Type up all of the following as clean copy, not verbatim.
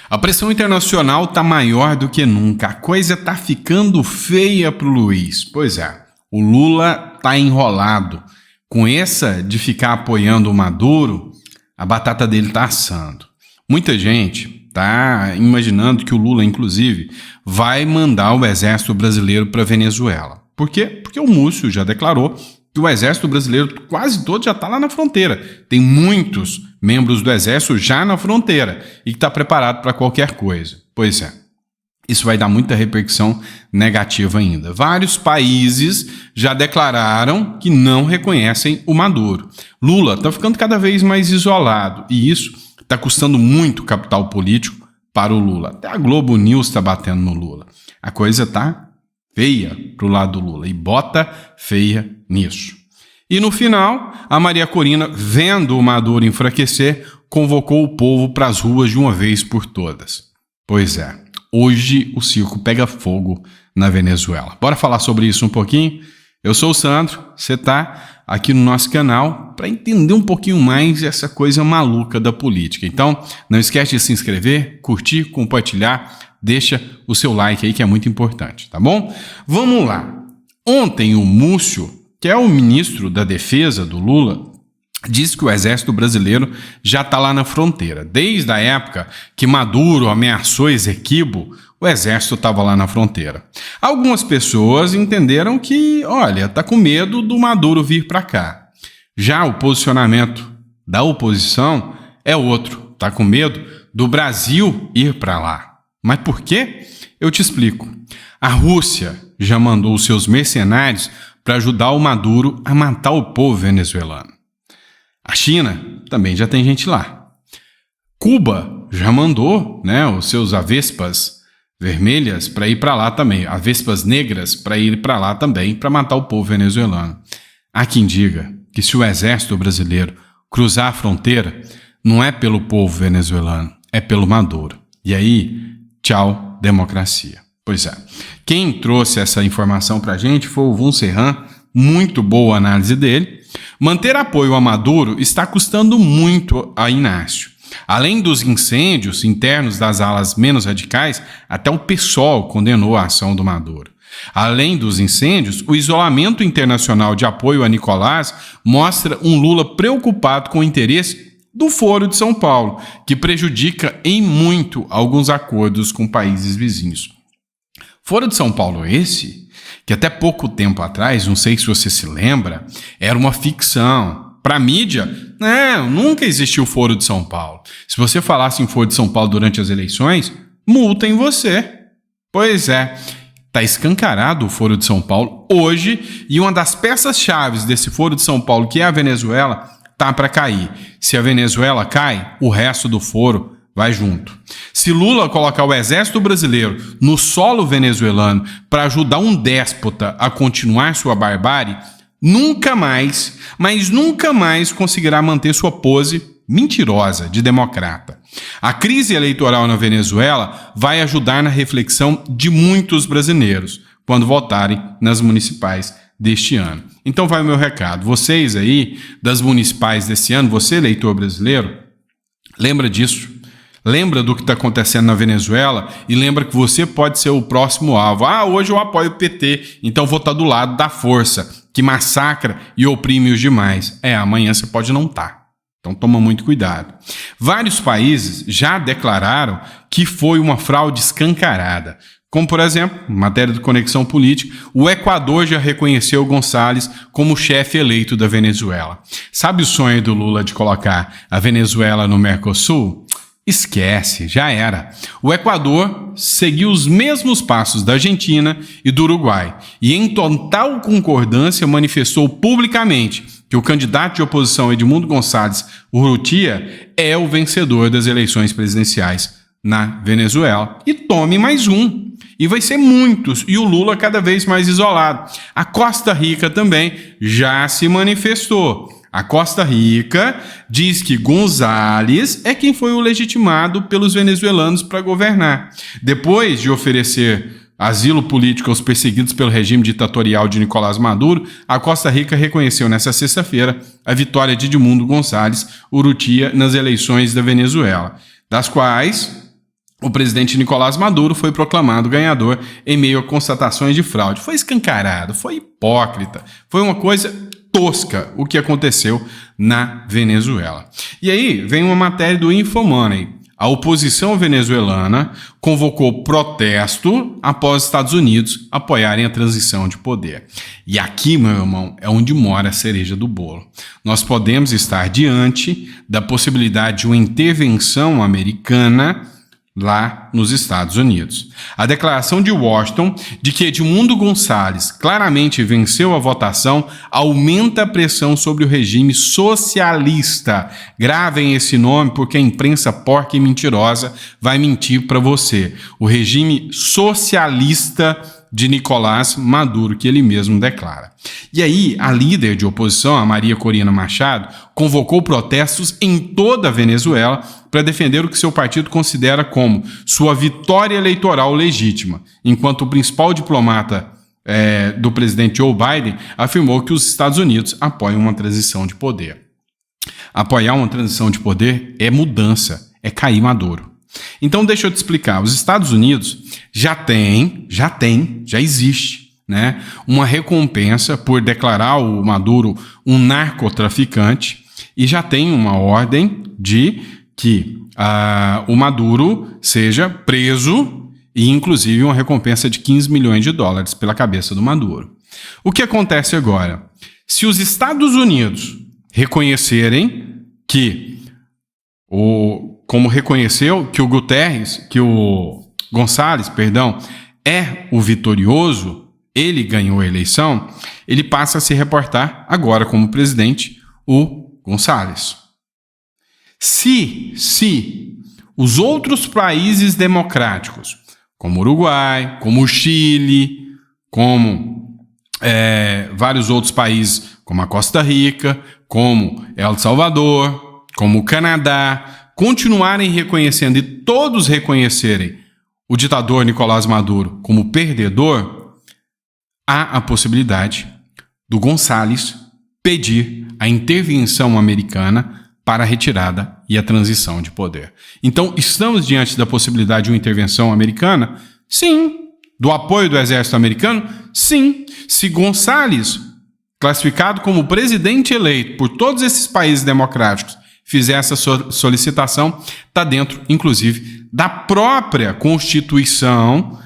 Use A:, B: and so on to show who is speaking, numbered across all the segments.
A: A pressão internacional está maior do que nunca. A coisa está ficando feia para o Luiz. Pois é, o Lula está enrolado. Com essa de ficar apoiando o Maduro, a batata dele está assando. Muita gente está imaginando que o Lula, inclusive, vai mandar o exército brasileiro para a Venezuela. Por quê? Porque o Múcio já declarou que o exército brasileiro quase todo já está lá na fronteira. Tem muitos membros do exército já na fronteira e que está preparado para qualquer coisa. Pois é, isso vai dar muita repercussão negativa ainda. Vários países já declararam que não reconhecem o Maduro. Lula está ficando cada vez mais isolado e isso está custando muito capital político para o Lula. Até a Globo News está batendo no Lula. A coisa está feia para o lado do Lula e bota feia nisso. E no final, a Maria Corina, vendo o Maduro enfraquecer, convocou o povo para as ruas de uma vez por todas. Pois é, hoje o circo pega fogo na Venezuela. Bora falar sobre isso um pouquinho? Eu sou o Sandro, você está aqui no nosso canal para entender um pouquinho mais essa coisa maluca da política. Então, não esquece de se inscrever, curtir, compartilhar, deixa o seu like aí que é muito importante, tá bom? Vamos lá. Ontem o Múcio, que é o ministro da Defesa do Lula, disse que o exército brasileiro já está lá na fronteira. Desde a época que Maduro ameaçou Essequibo, o exército estava lá na fronteira. Algumas pessoas entenderam que, olha, está com medo do Maduro vir para cá. Já o posicionamento da oposição é outro. Está com medo do Brasil ir para lá. Mas por quê? Eu te explico. A Rússia já mandou os seus mercenários para ajudar o Maduro a matar o povo venezuelano. A China também já tem gente lá. Cuba já mandou, os seus avespas vermelhas para ir para lá também, avespas negras para ir para lá também, para matar o povo venezuelano. Há quem diga que se o exército brasileiro cruzar a fronteira, não é pelo povo venezuelano, é pelo Maduro. E aí, tchau, democracia. Pois é. Quem trouxe essa informação para a gente foi o Vum Serran, muito boa a análise dele. Manter apoio a Maduro está custando muito a Inácio. Além dos incêndios internos das alas menos radicais, até o PSOL condenou a ação do Maduro. Além dos incêndios, o isolamento internacional de apoio a Nicolás mostra um Lula preocupado com o interesse do Foro de São Paulo, que prejudica em muito alguns acordos com países vizinhos. Foro de São Paulo esse, que até pouco tempo atrás, não sei se você se lembra, era uma ficção. Para a mídia, nunca existiu o Foro de São Paulo. Se você falasse em Foro de São Paulo durante as eleições, multem você. Pois é, está escancarado o Foro de São Paulo hoje e uma das peças-chave desse Foro de São Paulo, que é a Venezuela, tá para cair. Se a Venezuela cai, o resto do foro vai junto. Se Lula colocar o exército brasileiro no solo venezuelano para ajudar um déspota a continuar sua barbárie, nunca mais, mas nunca mais conseguirá manter sua pose mentirosa de democrata. A crise eleitoral na Venezuela vai ajudar na reflexão de muitos brasileiros quando votarem nas municipais deste ano. Então vai o meu recado. Vocês aí, das municipais desse ano, você, eleitor brasileiro, lembra disso. Lembra do que está acontecendo na Venezuela e lembra que você pode ser o próximo alvo. Hoje eu apoio o PT, então vou estar do lado da força, que massacra e oprime os demais. Amanhã você pode não estar. Então toma muito cuidado. Vários países já declararam que foi uma fraude escancarada. Como, por exemplo, em matéria de conexão política, o Equador já reconheceu Gonçalves como chefe eleito da Venezuela. Sabe o sonho do Lula de colocar a Venezuela no Mercosul? Esquece, já era. O Equador seguiu os mesmos passos da Argentina e do Uruguai e, em total concordância, manifestou publicamente que o candidato de oposição Edmundo Gonçalves Urrutia é o vencedor das eleições presidenciais na Venezuela. E tome mais um. E vai ser muitos, e o Lula cada vez mais isolado. A Costa Rica também já se manifestou. A Costa Rica diz que González é quem foi o legitimado pelos venezuelanos para governar. Depois de oferecer asilo político aos perseguidos pelo regime ditatorial de Nicolás Maduro, a Costa Rica reconheceu nesta sexta-feira a vitória de Edmundo Gonçalves Urrutia nas eleições da Venezuela, das quais o presidente Nicolás Maduro foi proclamado ganhador em meio a constatações de fraude. Foi escancarado, foi hipócrita, foi uma coisa tosca o que aconteceu na Venezuela. E aí vem uma matéria do Infomoney. A oposição venezuelana convocou protesto após os Estados Unidos apoiarem a transição de poder. E aqui, meu irmão, é onde mora a cereja do bolo. Nós podemos estar diante da possibilidade de uma intervenção americana lá nos Estados Unidos. A declaração de Washington de que Edmundo Gonçalves claramente venceu a votação aumenta a pressão sobre o regime socialista. Gravem esse nome porque a imprensa porca e mentirosa vai mentir para você. O regime socialista de Nicolás Maduro, que ele mesmo declara. E aí, a líder de oposição, a Maria Corina Machado, convocou protestos em toda a Venezuela para defender o que seu partido considera como sua vitória eleitoral legítima, enquanto o principal diplomata do presidente Joe Biden afirmou que os Estados Unidos apoiam uma transição de poder. Apoiar uma transição de poder é mudança, é cair Maduro. Então deixa eu te explicar, os Estados Unidos já existe, né, uma recompensa por declarar o Maduro um narcotraficante e já tem uma ordem de que o Maduro seja preso e inclusive uma recompensa de 15 milhões de dólares pela cabeça do Maduro. O que acontece agora? Se os Estados Unidos reconhecerem que como reconheceu que o Gonçalves, é o vitorioso, ele ganhou a eleição, ele passa a se reportar agora como presidente o Gonçalves. Se os outros países democráticos, como o Uruguai, como o Chile, como vários outros países, como a Costa Rica, como El Salvador, como o Canadá, continuarem reconhecendo e todos reconhecerem o ditador Nicolás Maduro como perdedor, há a possibilidade do Gonçalves pedir a intervenção americana para a retirada e a transição de poder. Então, estamos diante da possibilidade de uma intervenção americana? Sim. Do apoio do exército americano? Sim. Se Gonçalves, classificado como presidente eleito por todos esses países democráticos, fizer essa solicitação, está dentro, inclusive, da própria Constituição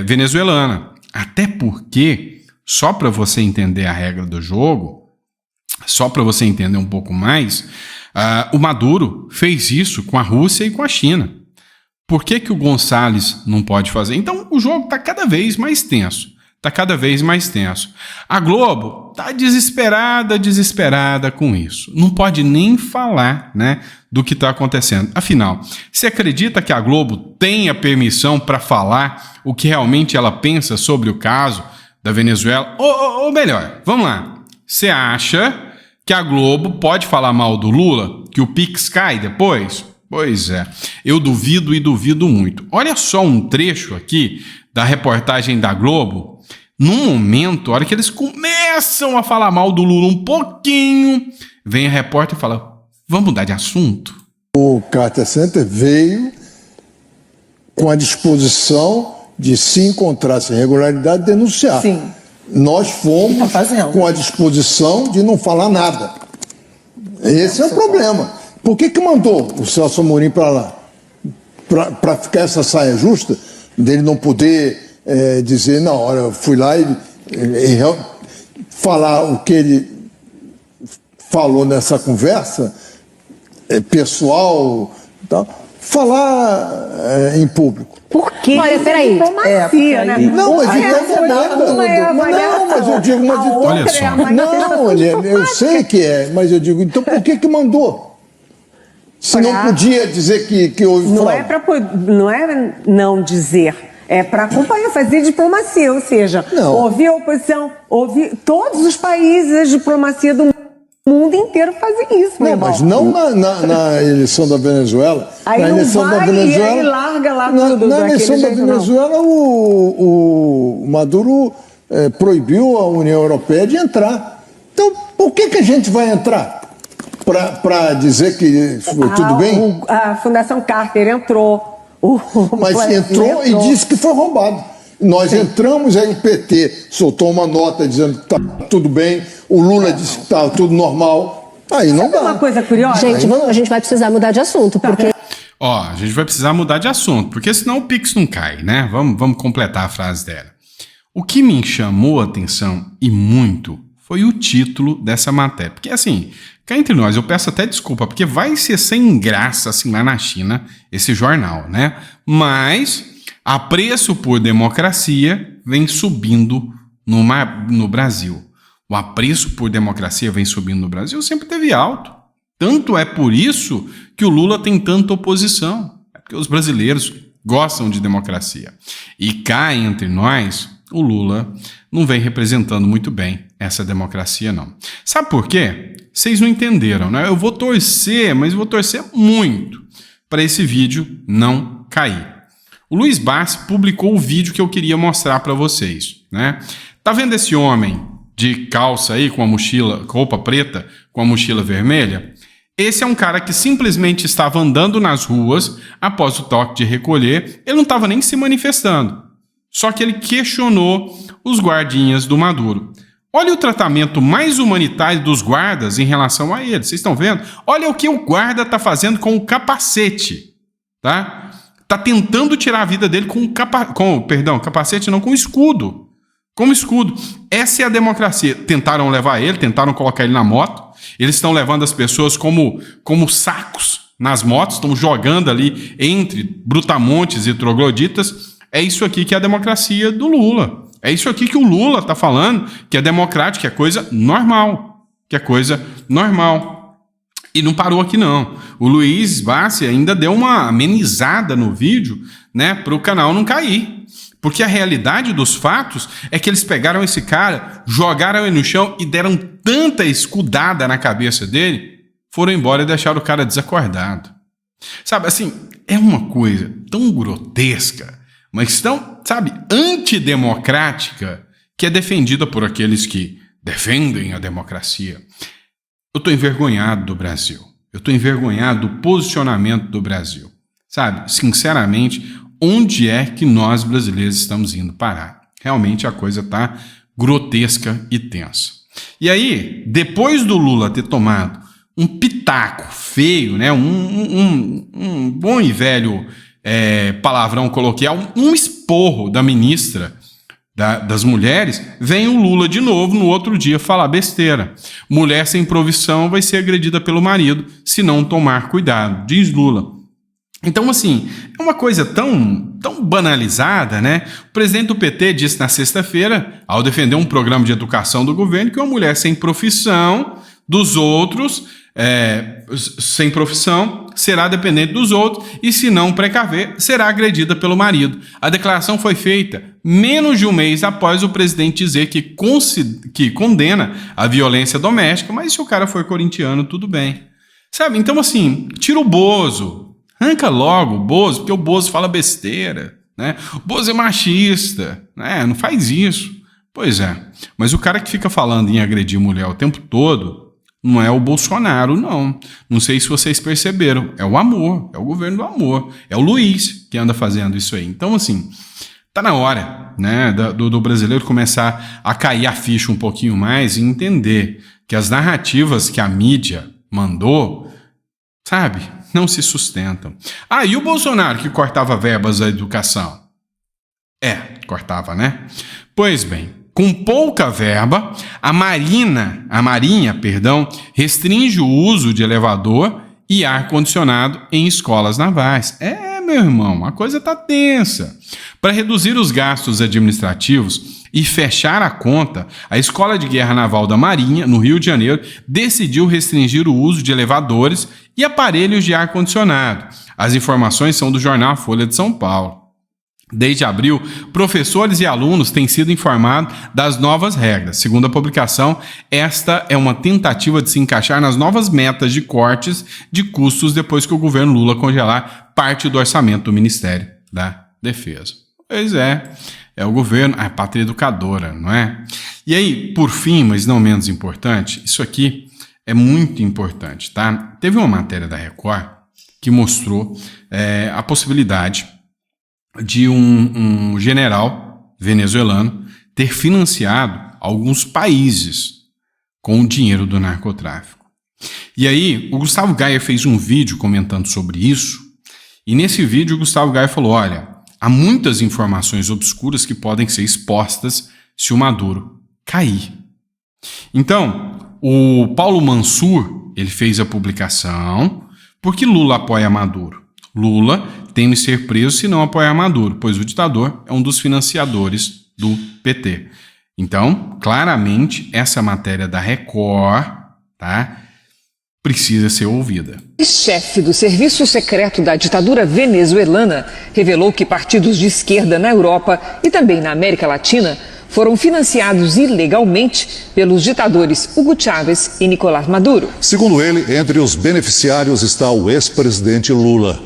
A: venezuelana. Até porque, só para você entender a regra do jogo, só para você entender um pouco mais, o Maduro fez isso com a Rússia e com a China. Por que o Gonçalves não pode fazer? Então, o jogo está cada vez mais tenso. Está cada vez mais tenso. A Globo está desesperada com isso. Não pode nem falar, né, do que está acontecendo. Afinal, você acredita que a Globo tenha permissão para falar o que realmente ela pensa sobre o caso da Venezuela? Ou melhor, vamos lá. Você acha que a Globo pode falar mal do Lula? Que o Pix cai depois? Pois é. Eu duvido e duvido muito. Olha só um trecho aqui da reportagem da Globo. Num momento, a hora que eles começam a falar mal do Lula um pouquinho, vem a repórter e fala, vamos mudar de assunto?
B: O Carter Center veio com a disposição de, se encontrasse irregularidade, denunciar.
C: Sim.
B: Nós fomos com a disposição de não falar nada. Esse é o problema. Por que mandou o Celso Amorim para lá? Para ficar essa saia justa, dele não poder dizer, não, olha, eu fui lá e falar o que ele falou nessa conversa pessoal, tá? Falar em público.
C: Por quê?
D: Olha, peraí.
C: Diplomacia, né?
B: Não, mas então não, mas eu digo,
A: olha só.
B: Não, eu sei que é, mas eu digo, então por que mandou? Se não podia dizer que houve fraude.
C: Não é não dizer, é para acompanhar, fazer diplomacia, ou seja, ouvir a oposição, ouvir todos os países, a diplomacia do mundo inteiro fazem isso.
B: Não, mas não na eleição da Venezuela.
C: Aí
B: na eleição
C: não vai,
B: da Venezuela,
C: e aí larga lá tudo.
B: Na eleição da Venezuela, o Maduro proibiu a União Europeia de entrar. Então, por que a gente vai entrar? Para dizer que tudo bem?
C: A Fundação Carter entrou,
B: Mas entrou e disse que foi roubado. Nós entramos, aí o PT soltou uma nota dizendo que está tudo bem, o Lula disse que está tudo normal. Aí não dá.
C: Uma coisa curiosa.
D: Gente, a gente vai precisar mudar de assunto, porque...
A: Ó, a gente vai precisar mudar de assunto, porque senão o Pix não cai, né? Vamos completar a frase dela. O que me chamou a atenção, e muito, foi o título dessa matéria. Porque assim, cá entre nós, eu peço até desculpa, porque vai ser sem graça, assim, lá na China, esse jornal, né? Mas... apreço por democracia vem subindo no Brasil. O apreço por democracia vem subindo no Brasil sempre teve alto. Tanto é por isso que o Lula tem tanta oposição. É porque os brasileiros gostam de democracia. E cá entre nós, o Lula não vem representando muito bem essa democracia, não. Sabe por quê? Vocês não entenderam, né? Eu vou torcer, mas vou torcer muito para esse vídeo não cair. O Luiz Barsi publicou o vídeo que eu queria mostrar para vocês, né? Tá vendo esse homem de calça aí com a mochila, com roupa preta, com a mochila vermelha? Esse é um cara que simplesmente estava andando nas ruas após o toque de recolher. Ele não estava nem se manifestando. Só que ele questionou os guardinhas do Maduro. Olha o tratamento mais humanitário dos guardas em relação a ele. Vocês estão vendo? Olha o que o guarda está fazendo com o capacete, tá? Tá tentando tirar a vida dele com capacete não, com escudo. Com escudo. Essa é a democracia. Tentaram levar ele, tentaram colocar ele na moto. Eles estão levando as pessoas como sacos nas motos, estão jogando ali entre brutamontes e trogloditas. É isso aqui que é a democracia do Lula. É isso aqui que o Lula tá falando, que é democrático, que é coisa normal. Que é coisa normal. E não parou aqui não. O Luiz Barsi ainda deu uma amenizada no vídeo, né, para o canal não cair. Porque a realidade dos fatos é que eles pegaram esse cara, jogaram ele no chão e deram tanta escudada na cabeça dele, foram embora e deixaram o cara desacordado. Sabe, assim, é uma coisa tão grotesca, mas tão, sabe, antidemocrática, que é defendida por aqueles que defendem a democracia. Eu estou envergonhado do Brasil. Eu estou envergonhado do posicionamento do Brasil. Sabe, sinceramente, onde é que nós brasileiros estamos indo parar? Realmente a coisa está grotesca e tensa. E aí, depois do Lula ter tomado um pitaco feio, né, um bom e velho palavrão coloquial, um esporro da ministra das mulheres, vem o Lula de novo no outro dia falar besteira. Mulher sem provisão vai ser agredida pelo marido se não tomar cuidado, diz Lula. Então, assim, é uma coisa tão banalizada, né? O presidente do PT disse na sexta-feira, ao defender um programa de educação do governo, que uma mulher sem profissão dos outros, sem profissão, será dependente dos outros e, se não precaver, será agredida pelo marido. A declaração foi feita menos de um mês após o presidente dizer que condena a violência doméstica, mas se o cara for corintiano, tudo bem. Sabe? Então, assim, tira o Bozo. Arranca logo o Bozo, porque o Bozo fala besteira, né? O Bozo é machista, né? Não faz isso. Pois é, mas o cara que fica falando em agredir mulher o tempo todo não é o Bolsonaro, não. Não sei se vocês perceberam. É o amor, é o governo do amor. É o Luiz que anda fazendo isso aí. Então, assim, tá na hora, né, do brasileiro começar a cair a ficha um pouquinho mais e entender que as narrativas que a mídia mandou, sabe, não se sustentam. Ah, e o Bolsonaro que cortava verbas da educação? Cortava, né? Pois bem, com pouca verba, a Marinha, restringe o uso de elevador e ar-condicionado em escolas navais. Meu irmão, a coisa tá tensa. Para reduzir os gastos administrativos e fechar a conta, a Escola de Guerra Naval da Marinha, no Rio de Janeiro, decidiu restringir o uso de elevadores e aparelhos de ar-condicionado. As informações são do jornal Folha de São Paulo. Desde abril, professores e alunos têm sido informados das novas regras. Segundo a publicação, esta é uma tentativa de se encaixar nas novas metas de cortes de custos depois que o governo Lula congelar parte do orçamento do Ministério da Defesa. Pois é o governo, a pátria educadora, não é? E aí, por fim, mas não menos importante, isso aqui é muito importante, tá? Teve uma matéria da Record que mostrou a possibilidade de um general venezuelano ter financiado alguns países com o dinheiro do narcotráfico. E aí, o Gustavo Gayer fez um vídeo comentando sobre isso, e nesse vídeo o Gustavo Gayer falou, olha, há muitas informações obscuras que podem ser expostas se o Maduro cair. Então, o Paulo Mansur, ele fez a publicação, porque Lula apoia Maduro. Lula teme ser preso se não apoiar Maduro, pois o ditador é um dos financiadores do PT. Então, claramente, essa matéria da Record, tá, precisa ser ouvida.
E: O chefe do serviço secreto da ditadura venezuelana revelou que partidos de esquerda na Europa e também na América Latina foram financiados ilegalmente pelos ditadores Hugo Chávez e Nicolás Maduro.
F: Segundo ele, entre os beneficiários está o ex-presidente Lula.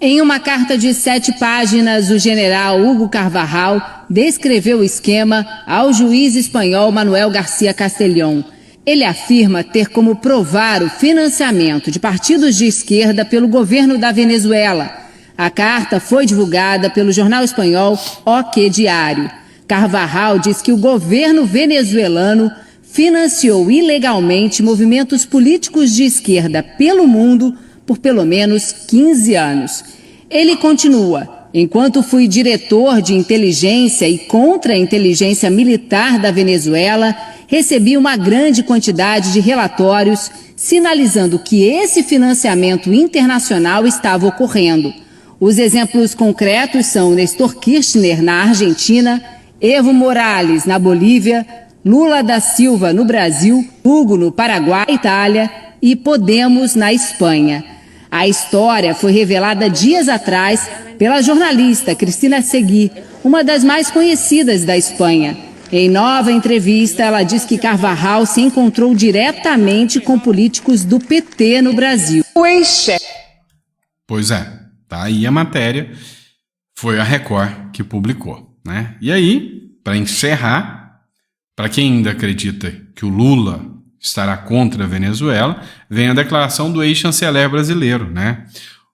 G: Em uma carta de 7 páginas, o general Hugo Carvajal descreveu o esquema ao juiz espanhol Manuel García Castellón. Ele afirma ter como provar o financiamento de partidos de esquerda pelo governo da Venezuela. A carta foi divulgada pelo jornal espanhol O Que Diário. Carvajal diz que o governo venezuelano financiou ilegalmente movimentos políticos de esquerda pelo mundo por pelo menos 15 anos. Ele continua: enquanto fui diretor de inteligência e contra-inteligência militar da Venezuela, recebi uma grande quantidade de relatórios sinalizando que esse financiamento internacional estava ocorrendo. Os exemplos concretos são Néstor Kirchner na Argentina, Evo Morales na Bolívia, Lula da Silva no Brasil, Hugo no Paraguai, Itália e Podemos na Espanha. A história foi revelada dias atrás pela jornalista Cristina Seguí, uma das mais conhecidas da Espanha. Em nova entrevista, ela diz que Carvajal se encontrou diretamente com políticos do PT no Brasil.
A: Pois é, tá aí a matéria, foi a Record que publicou, né? E aí, para encerrar, para quem ainda acredita que o Lula estará contra a Venezuela, vem a declaração do ex-chanceler brasileiro, né?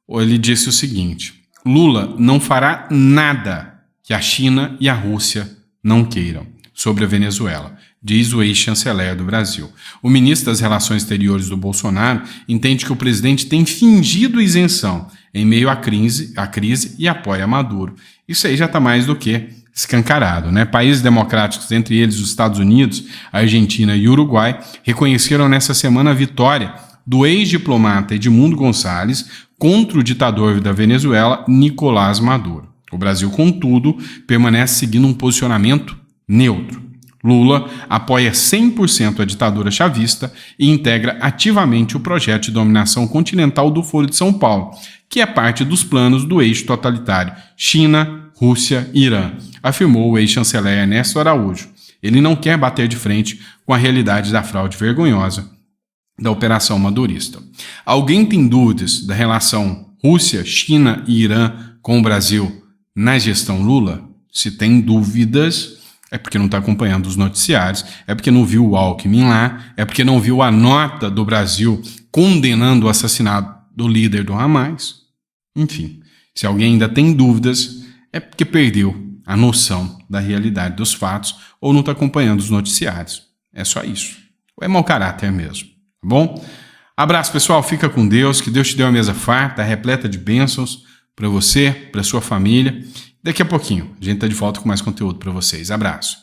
A: Ele disse o seguinte: Lula não fará nada que a China e a Rússia não queiram sobre a Venezuela, diz o ex-chanceler do Brasil. O ministro das Relações Exteriores do Bolsonaro entende que o presidente tem fingido isenção em meio à crise e apoia Maduro. Isso aí já está mais do que escancarado, né? Países democráticos, entre eles os Estados Unidos, a Argentina e o Uruguai, reconheceram nessa semana a vitória do ex-diplomata Edmundo Gonçalves contra o ditador da Venezuela, Nicolás Maduro. O Brasil, contudo, permanece seguindo um posicionamento neutro. Lula apoia 100% a ditadura chavista e integra ativamente o projeto de dominação continental do Foro de São Paulo, que é parte dos planos do eixo totalitário China, Rússia e Irã, afirmou o ex-chanceler Ernesto Araújo. Ele não quer bater de frente com a realidade da fraude vergonhosa da operação madurista. Alguém tem dúvidas da relação Rússia, China e Irã com o Brasil na gestão Lula? Se tem dúvidas, é porque não está acompanhando os noticiários, é porque não viu o Alckmin lá, é porque não viu a nota do Brasil condenando o assassinato do líder do Hamas. Enfim, se alguém ainda tem dúvidas, é porque perdeu a noção da realidade dos fatos ou não está acompanhando os noticiários. É só isso. Ou é mau caráter mesmo, tá bom? Abraço, pessoal. Fica com Deus. Que Deus te dê uma mesa farta, repleta de bênçãos para você, para sua família. Daqui a pouquinho a gente está de volta com mais conteúdo para vocês. Abraço.